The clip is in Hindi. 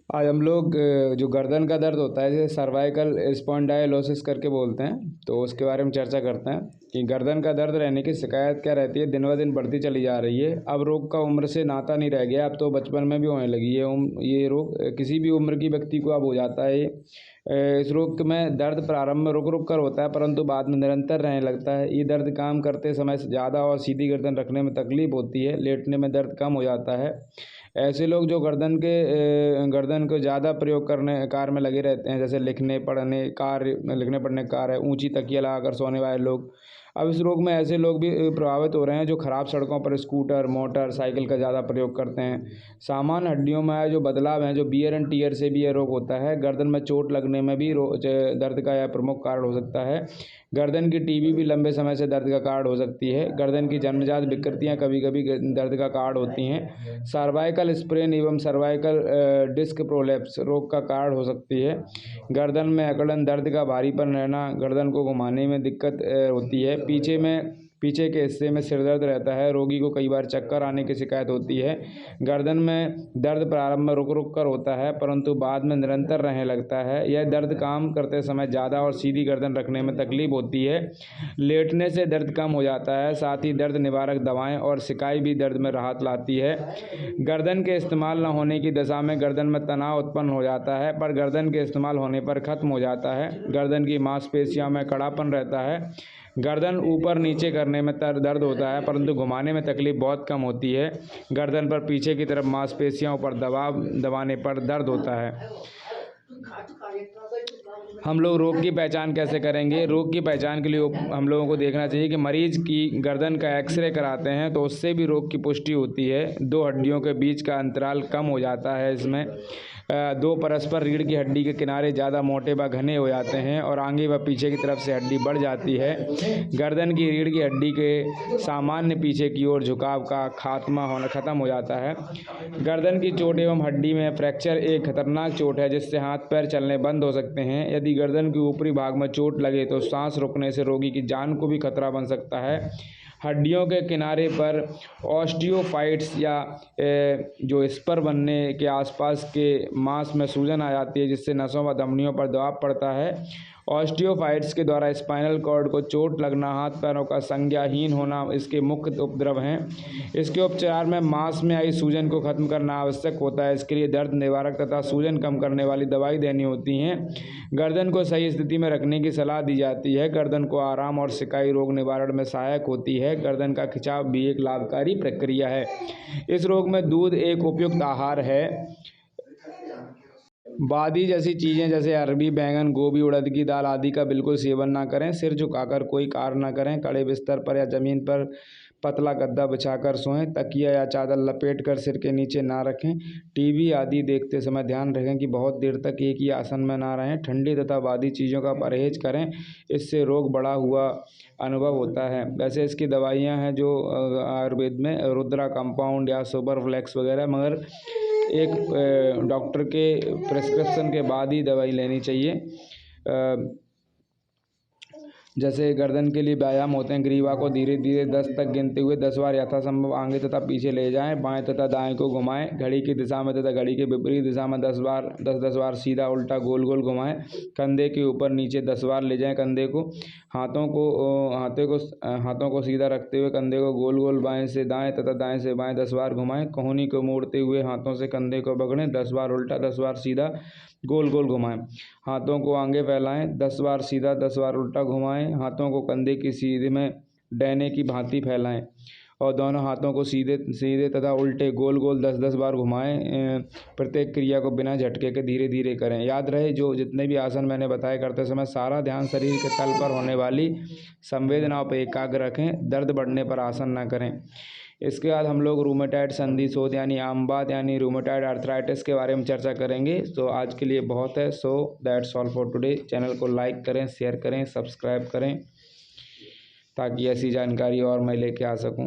आज हम लोग जो गर्दन का दर्द होता है जैसे सर्वाइकल स्पॉन्डाइलोसिस करके बोलते हैं, तो उसके बारे में चर्चा करते हैं कि गर्दन का दर्द रहने की शिकायत क्या रहती है, दिन ब दिन बढ़ती चली जा रही है। अब रोग का उम्र से नाता नहीं रह गया, अब तो बचपन में भी होने लगी है। ये रोग किसी भी उम्र की व्यक्ति को अब हो जाता है। इस रोग में दर्द प्रारंभ में रुक रुक कर होता है, परंतु बाद में निरंतर रहने लगता है। ये दर्द काम करते समय ज़्यादा और सीधी गर्दन रखने में तकलीफ होती है, लेटने में दर्द कम हो जाता है। ऐसे लोग जो गर्दन को ज़्यादा प्रयोग करने कार्य में लगे रहते हैं, जैसे लिखने पढ़ने कार्य, ऊंची तकिया लगाकर सोने वाले लोग। अब इस रोग में ऐसे लोग भी प्रभावित हो रहे हैं जो खराब सड़कों पर स्कूटर मोटर साइकिल का ज़्यादा प्रयोग करते हैं। सामान्य हड्डियों में जो बदलाव हैं, जो बियर एंड टीयर से भी यह रोग होता है। गर्दन में चोट लगने में भी दर्द का यह प्रमुख कारण हो सकता है। गर्दन की टीबी भी लंबे समय से दर्द का कारण हो सकती है। गर्दन की जन्मजात विकृतियां कभी कभी दर्द का कारण होती हैं। सर्वाइकल स्प्रेन एवं सर्वाइकल डिस्क प्रोलैप्स रोग का कारण हो सकती है। गर्दन में अकड़न, दर्द का भारीपन रहना, गर्दन को घुमाने में दिक्कत होती है। पीछे के हिस्से में सिर दर्द रहता है। रोगी को कई बार चक्कर आने की शिकायत होती है। गर्दन में दर्द प्रारंभ में रुक रुक कर होता है, परंतु बाद में निरंतर रहने लगता है। यह दर्द काम करते समय ज़्यादा और सीधी गर्दन रखने में तकलीफ होती है। लेटने से दर्द कम हो जाता है। साथ ही दर्द निवारक दवाएं और सिकाई भी दर्द में राहत लाती है। गर्दन के इस्तेमाल न होने की दशा में गर्दन में तनाव उत्पन्न हो जाता है, पर गर्दन के इस्तेमाल होने पर खत्म हो जाता है। गर्दन की मांसपेशियों में कड़ापन रहता है। गर्दन ऊपर नीचे करने में दर्द होता है, परंतु घुमाने में तकलीफ बहुत कम होती है। गर्दन पर पीछे की तरफ मांसपेशियों पर दबाव दबाने पर दर्द होता है। हम लोग रोग की पहचान कैसे करेंगे? रोग की पहचान के लिए हम लोगों को देखना चाहिए कि मरीज की गर्दन का एक्सरे कराते हैं तो उससे भी रोग की पुष्टि होती है। दो हड्डियों के बीच का अंतराल कम हो जाता है। इसमें दो परस्पर रीढ़ की हड्डी के किनारे ज़्यादा मोटे व घने हो जाते हैं और आगे व पीछे की तरफ से हड्डी बढ़ जाती है। गर्दन की रीढ़ की हड्डी के सामान्य पीछे की ओर झुकाव का खत्म हो जाता है। गर्दन की चोट एवं हड्डी में फ्रैक्चर एक खतरनाक चोट है जिससे हाथ पैर चलने बंद हो सकते हैं। यदि गर्दन के ऊपरी भाग में चोट लगे तो सांस रुकने से रोगी की जान को भी खतरा बन सकता है। हड्डियों के किनारे पर ऑस्टियोफाइट्स या जो स्पर बनने के आसपास के मांस में सूजन आ जाती है, जिससे नसों व धमनियों पर दबाव पड़ता है। ऑस्टियोफाइट्स के द्वारा स्पाइनल कॉर्ड को चोट लगना, हाथ पैरों का संज्ञाहीन होना इसके मुख्य उपद्रव हैं। इसके उपचार में मांस में आई सूजन को खत्म करना आवश्यक होता है। इसके लिए दर्द निवारक तथा सूजन कम करने वाली दवाई देनी होती हैं। गर्दन को सही स्थिति में रखने की सलाह दी जाती है। गर्दन को आराम और सिकाई रोग निवारण में सहायक होती है। गर्दन का खिंचाव भी एक लाभकारी प्रक्रिया है। इस रोग में दूध एक उपयुक्त आहार है। बादी जैसी चीज़ें जैसे अरबी, बैंगन, गोभी, उड़द की दाल आदि का बिल्कुल सेवन ना करें। सिर झुकाकर कोई कार्य ना करें। कड़े बिस्तर पर या ज़मीन पर पतला गद्दा बिछाकर सोएं। तकिया या चादर लपेट कर सिर के नीचे ना रखें। टीवी आदि देखते समय ध्यान रखें कि बहुत देर तक एक ही आसन में ना रहें। ठंडी तथा बादी चीज़ों का परहेज करें, इससे रोग बढ़ा हुआ अनुभव होता है। वैसे इसकी दवाइयाँ हैं जो आयुर्वेद में रुद्रा कंपाउंड या सुपर फ्लैक्स वगैरह, मगर एक डॉक्टर के प्रिस्क्रिप्शन के बाद ही दवाई लेनी चाहिए। जैसे गर्दन के लिए व्यायाम होते हैं। ग्रीवा को धीरे धीरे 10 तक गिनते हुए 10 बार यथासंभव आगे तथा पीछे ले जाएं। बाएं तथा दाएं को घुमाएं। घड़ी की दिशा में तथा घड़ी के विपरीत दिशा में 10 बार सीधा उल्टा गोल गोल घुमाएं। कंधे के ऊपर नीचे 10 बार ले जाएं। कंधे को हाथों को सीधा रखते हुए कंधे को गोल गोल बाएं से दाएं तथा दाएं से बाएं 10 बार घुमाएं। कोहनी को मोड़ते हुए हाथों से कंधे को पकड़ें। 10 बार उल्टा, 10 बार सीधा गोल गोल घुमाएं। हाथों को आगे फैलाएं। 10 बार सीधा, 10 बार उल्टा घुमाएं। हाथों को कंधे की सीधे में डैने की भांति फैलाएं और दोनों हाथों को सीधे सीधे तथा उल्टे गोल गोल 10-10 बार घुमाएं। प्रत्येक क्रिया को बिना झटके के धीरे धीरे करें। याद रहे, जो जितने भी आसन मैंने बताए करते समय सारा ध्यान शरीर के तल पर होने वाली संवेदनाओं पर एकाग्र रखें। दर्द बढ़ने पर आसन न करें। इसके बाद हम लोग रूमेटाइड संधि शोथ यानी आमवात यानी रूमेटाइड आर्थराइटिस के बारे में चर्चा करेंगे। तो आज के लिए बहुत है। So that's all for today. Channel को लाइक करें, शेयर करें, सब्सक्राइब करें ताकि ऐसी जानकारी और मैं लेके आ सकूं।